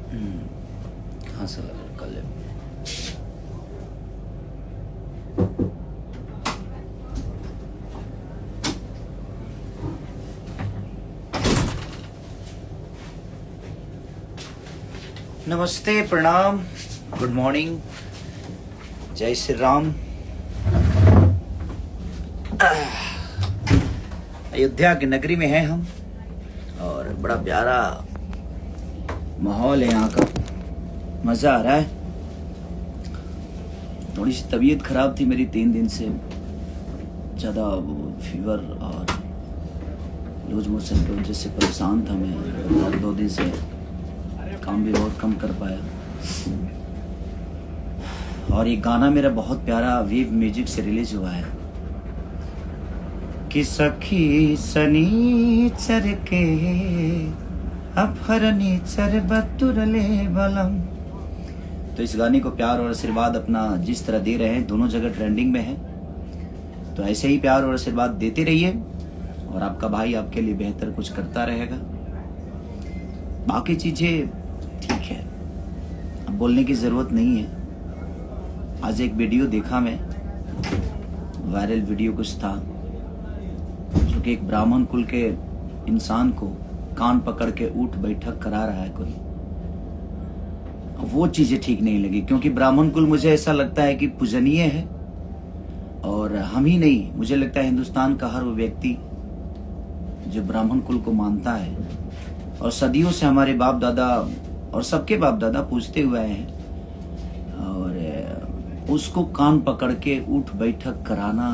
हाँ सर कर ले। नमस्ते, प्रणाम, गुड मॉर्निंग, जय श्री राम। अयोध्या की नगरी में हैं हम और बड़ा प्यारा माहौल है यहाँ का, मज़ा आ रहा है। थोड़ी सी तबीयत खराब थी मेरी 3 दिन से, ज़्यादा फीवर और लूज मोशन की वजह से परेशान था मैं। और 2 दिन से काम भी बहुत कम कर पाया। और ये गाना मेरा बहुत प्यारा वेव म्यूजिक से रिलीज हुआ है कि सखी सनीचर के अपहरणीचर बतुरले बलम। तो इस गाने को प्यार और आशीर्वाद अपना जिस तरह दे रहे हैं, दोनों जगह ट्रेंडिंग में है, तो ऐसे ही प्यार और आशीर्वाद देते रहिए और आपका भाई आपके लिए बेहतर कुछ करता रहेगा। बाकी चीजें ठीक है, अब बोलने की जरूरत नहीं है। आज एक वीडियो देखा मैं, वायरल वीडियो कुछ था, जो कि एक ब्राह्मण कुल के इंसान को कान पकड़ के उठ बैठक करा रहा है कोई। वो चीजें ठीक नहीं लगी, क्योंकि ब्राह्मण कुल मुझे ऐसा लगता है कि पूजनीय है। और हम ही नहीं, मुझे लगता है हिंदुस्तान का हर वो व्यक्ति जो ब्राह्मण कुल को मानता है और सदियों से हमारे बाप दादा और सबके बाप दादा पूछते हुए आए हैं, और उसको कान पकड़ के उठ बैठक कराना,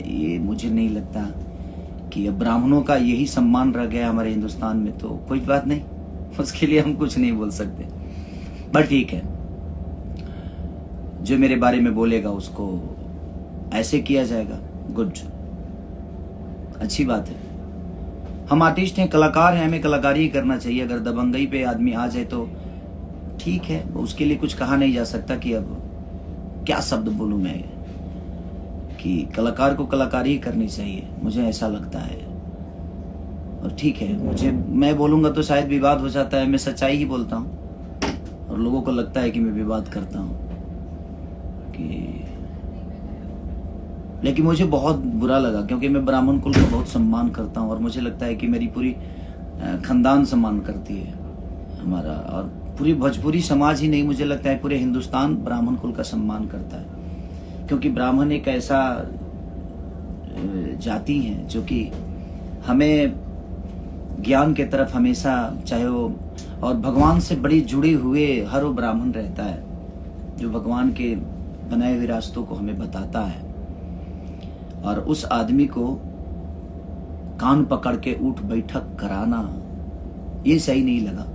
ये मुझे नहीं लगता कि अब ब्राह्मणों का यही सम्मान रह गया हमारे हिंदुस्तान में। तो कोई बात नहीं, उसके लिए हम कुछ नहीं बोल सकते, बट ठीक है, जो मेरे बारे में बोलेगा उसको ऐसे किया जाएगा। गुड, अच्छी बात है। हम आर्टिस्ट हैं, कलाकार हैं, हमें कलाकारी ही करना चाहिए। अगर दबंगई पे आदमी आ जाए तो ठीक है, उसके लिए कुछ कहा नहीं जा सकता कि अब क्या शब्द बोलूं मैं, कि कलाकार को कलाकारी ही करनी चाहिए, मुझे ऐसा लगता है। और ठीक है, मैं बोलूंगा तो शायद विवाद हो जाता है, मैं सच्चाई ही बोलता हूँ और लोगों को लगता है कि मैं विवाद करता हूँ कि, लेकिन मुझे बहुत बुरा लगा, क्योंकि मैं ब्राह्मण कुल का बहुत सम्मान करता हूँ और मुझे लगता है कि मेरी पूरी खानदान सम्मान करती है हमारा, और पूरी भोजपुरी समाज ही नहीं, मुझे लगता है पूरे हिंदुस्तान ब्राह्मण कुल का सम्मान करता है। क्योंकि ब्राह्मण एक ऐसा जाति है जो कि हमें ज्ञान के तरफ हमेशा, चाहे वो, और भगवान से बड़ी जुड़े हुए हर वो ब्राह्मण रहता है जो भगवान के बनाए हुए रास्तों को हमें बताता है। और उस आदमी को कान पकड़ के उठ बैठक कराना, ये सही नहीं लगा।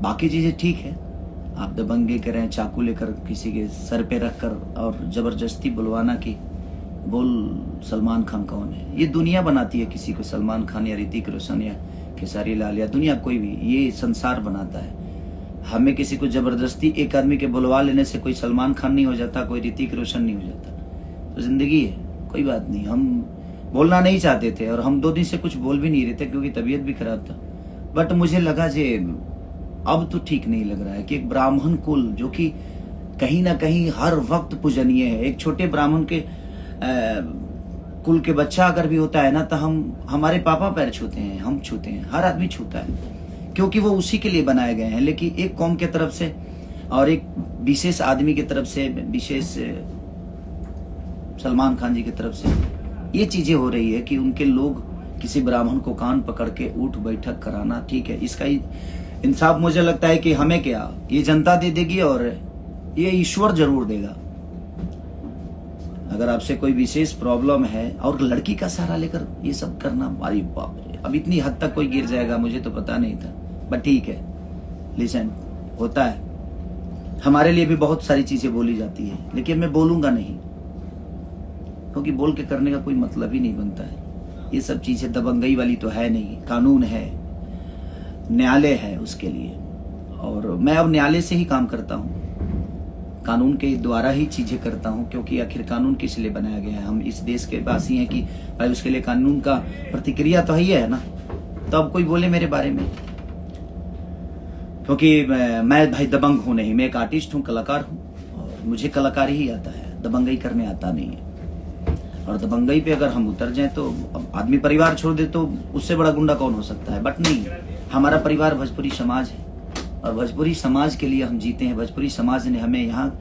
बाकी चीजें ठीक है, आप दबंगे करें, चाकू लेकर किसी के सर पे रखकर और जबरदस्ती बुलवाना कि बोल सलमान खान कौन है, ये दुनिया बनाती है किसी को, सलमान खान या ऋतिक रोशन या खेसारी लाल या दुनिया कोई भी, ये संसार बनाता है। हमें किसी को जबरदस्ती एक आदमी के बुलवा लेने से कोई सलमान खान नहीं हो जाता, कोई ऋतिक रोशन नहीं हो जाता। तो जिंदगी है, कोई बात नहीं। हम बोलना नहीं चाहते थे और हम 2 दिन से कुछ बोल भी नहीं रहे थे क्योंकि तबीयत भी खराब था, बट मुझे लगा जे अब तो ठीक नहीं लग रहा है कि एक ब्राह्मण कुल जो कि कहीं ना कहीं हर वक्त पूजनीय है, एक छोटे ब्राह्मण के कुल के बच्चा अगर भी होता है ना, तो हम हमारे पापा पैर छूते हैं, हम छूते हैं, हर आदमी छूता है, क्योंकि वो उसी के लिए बनाए गए हैं। लेकिन एक कौम के तरफ से और एक विशेष आदमी की तरफ से, विशेष सलमान खान जी की तरफ से ये चीजें हो रही है कि उनके लोग किसी ब्राह्मण को कान पकड़ के उठ बैठक कराना, ठीक है, इसका इंसाफ मुझे लगता है कि हमें क्या, ये जनता दे देगी और ये ईश्वर जरूर देगा। अगर आपसे कोई विशेष प्रॉब्लम है और लड़की का सहारा लेकर ये सब करना, अरे बाप रे, अब इतनी हद तक कोई गिर जाएगा मुझे तो पता नहीं था, बट ठीक है, लिसन, होता है। हमारे लिए भी बहुत सारी चीजें बोली जाती है, लेकिन मैं बोलूंगा नहीं, क्योंकि बोल के करने का कोई मतलब ही नहीं बनता है। ये सब चीजें दबंगई वाली तो है नहीं, कानून है, न्यायालय है उसके लिए, और मैं अब न्यायालय से ही काम करता हूँ, कानून के द्वारा ही चीजें करता हूँ, क्योंकि आखिर कानून किस लिए बनाया गया है। हम इस देश के वासी हैं कि भाई उसके लिए कानून का प्रतिक्रिया तो ही है ना। तो अब कोई बोले मेरे बारे में, क्योंकि मैं भाई दबंग हूं नहीं, मैं एक आर्टिस्ट हूं, कलाकार हूं, और मुझे कलाकारी ही आता है, दबंगई करने आता नहीं है। और दबंगई पे अगर हम उतर जाएं तो आदमी परिवार छोड़ दे तो उससे बड़ा गुंडा कौन हो सकता है। बट नहीं, हमारा परिवार भोजपुरी समाज है, और भोजपुरी समाज के लिए हम जीते हैं। भोजपुरी समाज ने हमें यहाँ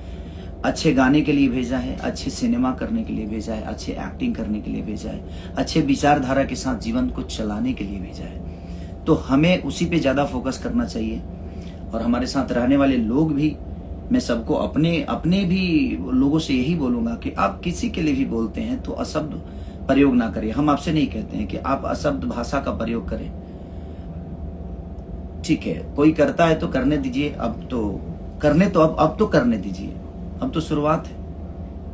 अच्छे गाने के लिए भेजा है, अच्छे सिनेमा करने के लिए भेजा है, अच्छे एक्टिंग करने के लिए भेजा है, अच्छे विचारधारा के साथ जीवन को चलाने के लिए भेजा है। तो हमें उसी पे ज्यादा फोकस करना चाहिए। और हमारे साथ रहने वाले लोग भी, मैं सबको अपने भी लोगों से यही बोलूंगा कि आप किसी के लिए भी बोलते हैं तो अशब्द प्रयोग ना करें। हम आपसे नहीं कहते हैं कि आप अशब्द भाषा का प्रयोग करें, ठीक है, कोई करता है तो करने दीजिए। अब तो करने दीजिए, अब तो शुरुआत है,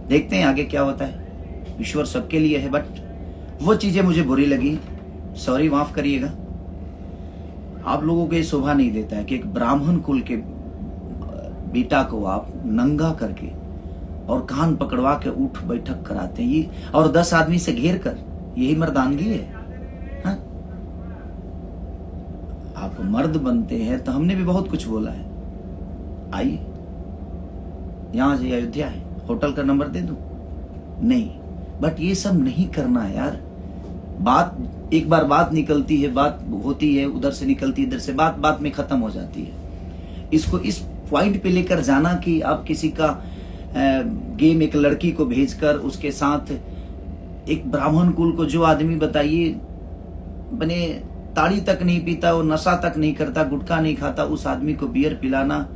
देखते हैं आगे क्या होता है। ईश्वर सबके लिए है। बट वो चीजें मुझे बुरी लगी, सॉरी, माफ करिएगा। आप लोगों को ये शोभा नहीं देता है कि एक ब्राह्मण कुल के बेटा को आप नंगा करके और कान पकड़वा के उठ बैठक कराते हैं, ये और 10 आदमी से घेर कर, यही मर्दानगी है? हाँ? आप मर्द बनते हैं तो हमने भी बहुत कुछ बोला है। आइए, यहां से अयोध्या है, होटल का नंबर दे दूं? नहीं, बट ये सब नहीं करना है यार। बात एक बार बात निकलती है, बात होती है, उधर से निकलती है, इधर से, बात में खत्म हो जाती है। इसको इस पॉइंट पे लेकर जाना कि आप किसी का गेम, एक लड़की को भेजकर उसके साथ एक ब्राह्मण कुल को, जो आदमी बताइए बने ताड़ी तक नहीं पीता, वो नशा तक नहीं करता, गुटखा नहीं खाता, उस आदमी को बियर पिलाना,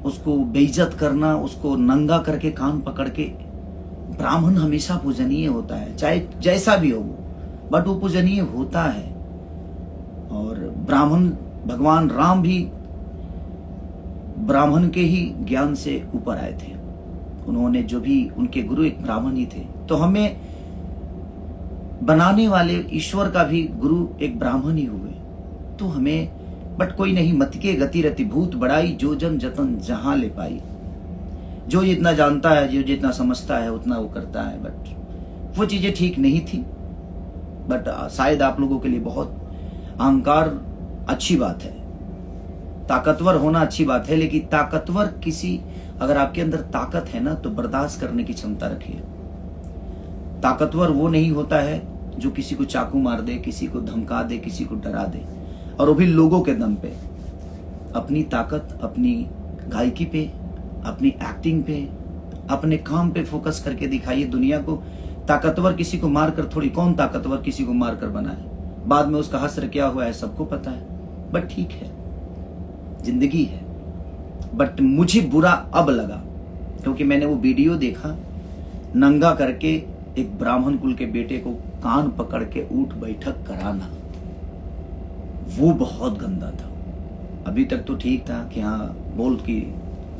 उसको बेइज्जत करना, उसको नंगा करके कान पकड़ के। ब्राह्मण हमेशा पूजनीय होता है, चाहे जैसा भी हो वो, बट वो पूजनीय होता है। और ब्राह्मण, भगवान राम भी ब्राह्मण के ही ज्ञान से ऊपर आए थे। उन्होंने जो भी, उनके गुरु एक ब्राह्मण ही थे। तो हमें बनाने वाले ईश्वर का भी गुरु एक ब्राह्मण ही हुए। तो हमें, बट कोई नहीं, मत के गति रति भूत बड़ाई, जो जन जतन जहां ले पाई। जो जितना जानता है, जो जितना समझता है, उतना वो करता है। बट वो चीजें ठीक नहीं थी। बट शायद आप लोगों के लिए बहुत अहंकार अच्छी बात है, ताकतवर होना अच्छी बात है, लेकिन ताकतवर किसी, अगर आपके अंदर ताकत है ना, तो बर्दाश्त करने की क्षमता रखिए। ताकतवर वो नहीं होता है जो किसी को चाकू मार दे, किसी को धमका दे, किसी को डरा दे, और वो भी लोगों के दम पे। अपनी ताकत अपनी गायकी पे, अपनी एक्टिंग पे, अपने काम पे फोकस करके दिखाइए दुनिया को। ताकतवर किसी को मारकर थोड़ी, कौन ताकतवर किसी को मारकर बना है? बाद में उसका हश्र क्या हुआ है सबको पता है। बट ठीक है, जिंदगी है। बट मुझे बुरा अब लगा, क्योंकि मैंने वो वीडियो देखा, नंगा करके एक ब्राह्मण कुल के बेटे को कान पकड़ के उठ बैठक कराना, वो बहुत गंदा था। अभी तक तो ठीक था कि हाँ बोल कि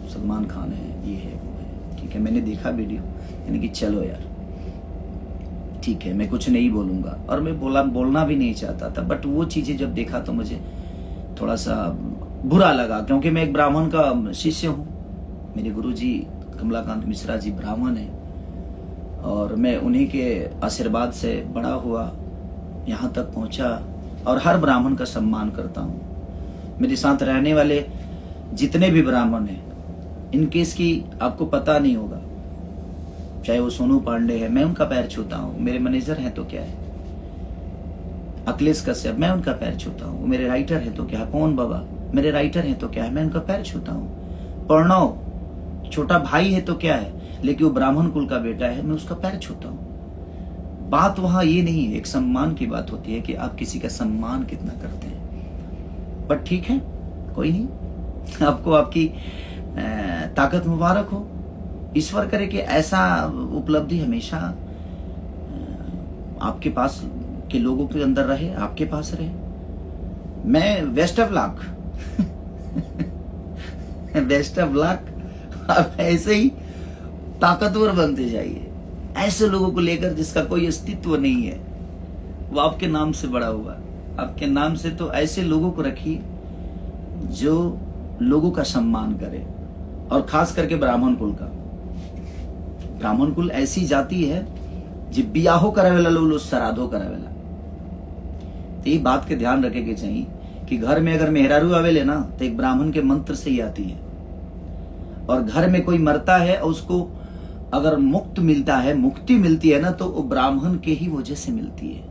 सलमान खान है, ये है, वो है, ठीक है, मैंने देखा वीडियो, यानी कि चलो यार ठीक है, मैं कुछ नहीं बोलूंगा, और मैं बोलना भी नहीं चाहता था। बट वो चीजें जब देखा तो मुझे थोड़ा सा बुरा लगा, क्योंकि मैं एक ब्राह्मण का शिष्य हूँ। मेरे गुरुजी कमलाकांत मिश्रा जी ब्राह्मण हैं, और मैं उन्हीं के आशीर्वाद से बड़ा हुआ, यहाँ तक पहुंचा, और हर ब्राह्मण का सम्मान करता हूँ। मेरे साथ रहने वाले जितने भी ब्राह्मण हैं, इनके इसकी आपको पता नहीं होगा, चाहे वो सोनू पांडे है, मैं उनका पैर छूता हूँ। मेरे मैनेजर हैं तो क्या है, अखिलेश कश्यप, मैं उनका पैर छूता हूँ। मेरे राइटर हैं तो क्या है, पवन बाबा मेरे राइटर हैं तो क्या है, मैं उनका पैर छूता हूँ। प्रणव छोटा भाई है तो क्या है, लेकिन वो ब्राह्मण कुल का बेटा है, मैं उसका पैर छूता हूँ। बात वहां ये नहीं है, एक सम्मान की बात होती है कि आप किसी का सम्मान कितना करते हैं। बट ठीक है, कोई नहीं, आपको आपकी ताकत मुबारक हो। ईश्वर करे कि ऐसा उपलब्धि हमेशा आपके पास के लोगों के अंदर रहे, आपके पास रहे। मैं best of luck best of luck. आप ऐसे ही ताकतवर बनते जाइए, ऐसे लोगों को लेकर जिसका कोई अस्तित्व नहीं है, वो आपके नाम से बड़ा हुआ, आपके नाम से। तो ऐसे लोगों को रखिए जो लोगों का सम्मान करे, और खास करके ब्राह्मण कुल का। ब्राह्मण कुल ऐसी जाति है जो बियाहो करावेला, लोग श्राद्धो करावेला। तो ये बात के ध्यान रखे के चाहिए कि घर में अगर मेहरारू आवेले ना तो एक ब्राह्मण के मंत्र से ही आती है, और घर में कोई मरता है और उसको अगर मुक्ति मिलती है ना, तो वो ब्राह्मण के ही वजह से मिलती है।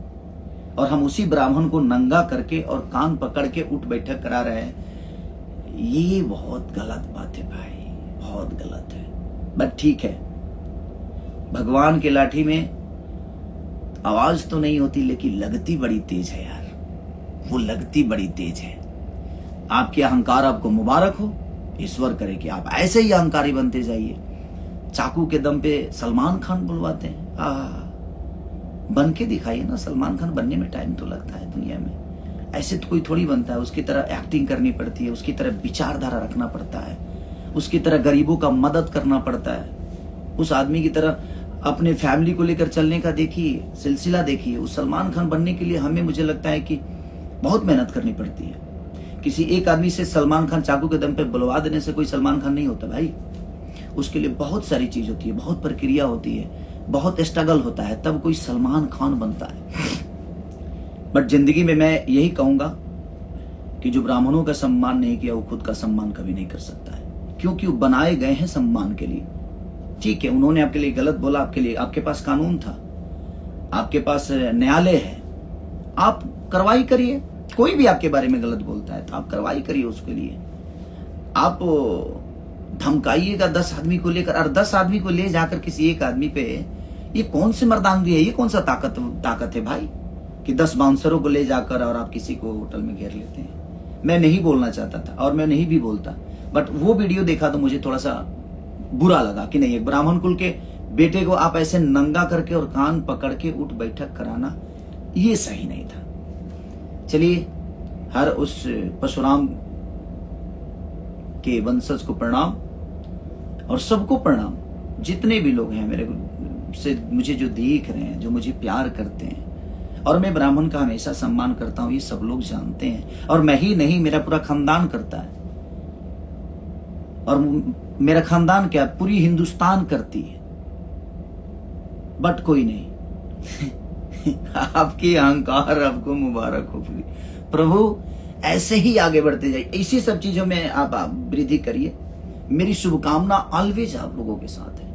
और हम उसी ब्राह्मण को नंगा करके और कान पकड़ के उठ बैठक करा रहे हैं, ये बहुत गलत बात है भाई, बहुत गलत है। बट ठीक है, भगवान के लाठी में आवाज तो नहीं होती लेकिन लगती बड़ी तेज है यार, वो लगती बड़ी तेज है। आपके अहंकार आपको मुबारक हो, ईश्वर करे कि आप ऐसे ही अहंकारी बनते जाइए। चाकू के दम पे सलमान खान बुलवाते हैं, बन के दिखाइए ना। सलमान खान बनने में टाइम तो लगता है दुनिया में, ऐसे तो कोई थोड़ी बनता है। उसकी तरह एक्टिंग करनी पड़ती है, उसकी तरह विचारधारा रखना पड़ता है, उसकी तरह गरीबों का मदद करना पड़ता है, उस आदमी की तरह अपने फैमिली को लेकर चलने का देखिए, सिलसिला देखिए। उस सलमान खान बनने के लिए हमें, मुझे लगता है कि बहुत मेहनत करनी पड़ती है। किसी एक आदमी से सलमान खान चाकू के दम पे बुलवा देने से कोई सलमान खान नहीं होता भाई। उसके लिए बहुत सारी चीज होती है, बहुत प्रक्रिया होती है, बहुत स्ट्रगल होता है, तब कोई सलमान खान बनता है। बट जिंदगी में मैं यही कहूंगा कि जो ब्राह्मणों का सम्मान नहीं किया वो खुद का सम्मान कभी नहीं कर सकता है, क्योंकि वो बनाए गए हैं सम्मान के लिए। ठीक है, उन्होंने आपके लिए गलत बोला, आपके लिए, आपके पास कानून था, आपके पास न्यायालय है, आप कार्रवाई करिए। कोई भी आपके बारे में गलत बोलता है तो आप कार्रवाई करिए उसके लिए। आप धमकाइएगा 10 आदमी को लेकर, और 10 आदमी को ले जाकर किसी एक आदमी पे, ये कौन सी मर्दानगी है, ये कौन सा ताकत है भाई कि 10 बाउंसरों को ले जाकर और आप किसी को होटल में घेर लेते हैं। मैं नहीं बोलना चाहता था और मैं नहीं भी बोलता, बट वो वीडियो देखा तो मुझे थोड़ा सा बुरा लगा कि नहीं, एक ब्राह्मण कुल के बेटे को आप ऐसे नंगा करके और कान पकड़ के उठ बैठक कराना, ये सही नहीं था। चलिए, हर उस परशुराम के वंशज को प्रणाम और सबको प्रणाम, जितने भी लोग हैं मेरे से, मुझे जो देख रहे हैं, जो मुझे प्यार करते हैं। और मैं ब्राह्मण का हमेशा सम्मान करता हूं, ये सब लोग जानते हैं। और मैं ही नहीं, मेरा पूरा खानदान करता है, और मेरा खानदान क्या, पूरी हिंदुस्तान करती है। बट कोई नहीं आपकी अहंकार आपको मुबारक हो प्रभु, ऐसे ही आगे बढ़ते जाइए, इसी सब चीजों में आप वृद्धि करिए। मेरी शुभकामना ऑलवेज आप लोगों के साथ है।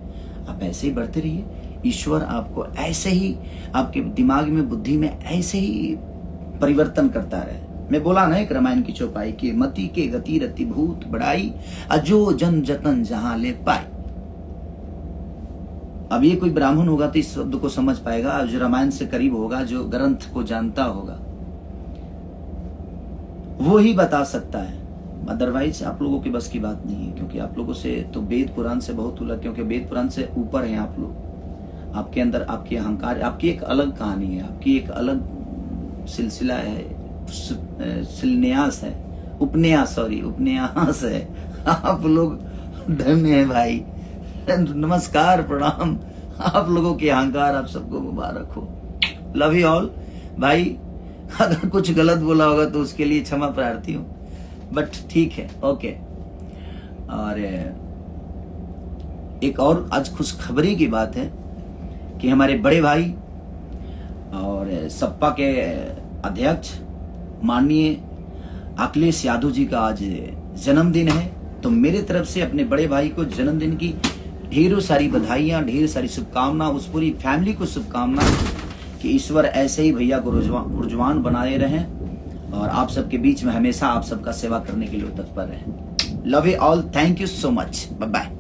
आप ऐसे ही बढ़ते रहिए, ईश्वर आपको ऐसे ही, आपके दिमाग में, बुद्धि में ऐसे ही परिवर्तन करता रहे। मैं बोला ना एक रामायण की चौपाई की, मति के गति रति भूत बढ़ाई, अजो जन जतन जहां ले पाई। अब ये कोई ब्राह्मण होगा तो इस शब्द को समझ पाएगा, जो रामायण से करीब होगा, जो ग्रंथ को जानता होगा, वो ही बता सकता है। अदरवाइज आप लोगों की बस की बात नहीं है, क्योंकि आप लोगों से तो वेद पुराण से बहुत उलझ, क्योंकि वेद पुराण से ऊपर हैं आप लोग। आपके अंदर आपकी अहंकार, आपकी एक अलग कहानी है, आपकी एक अलग सिलसिला है, शिलन्यास है, उपन्यास है। आप लोग धन्य है भाई, नमस्कार, प्रणाम। आप लोगों के अहंकार आप सबको मुबारक हो। लव यू ऑल भाई। अगर कुछ गलत बोला होगा तो उसके लिए क्षमा प्रार्थी हूं, बट ठीक है, ओके। और एक और आज खुशखबरी की बात है कि हमारे बड़े भाई और सपा के अध्यक्ष माननीय अखिलेश यादव जी का आज जन्मदिन है। तो मेरे तरफ से अपने बड़े भाई को जन्मदिन की ढेरों सारी बधाइयां, ढेर सारी शुभकामना, उस पूरी फैमिली को शुभकामना कि ईश्वर ऐसे ही भैया को रुजवान बनाए रहें और आप सबके बीच में हमेशा आप सबका सेवा करने के लिए तत्पर रहें। Love you all, thank you so much, bye bye.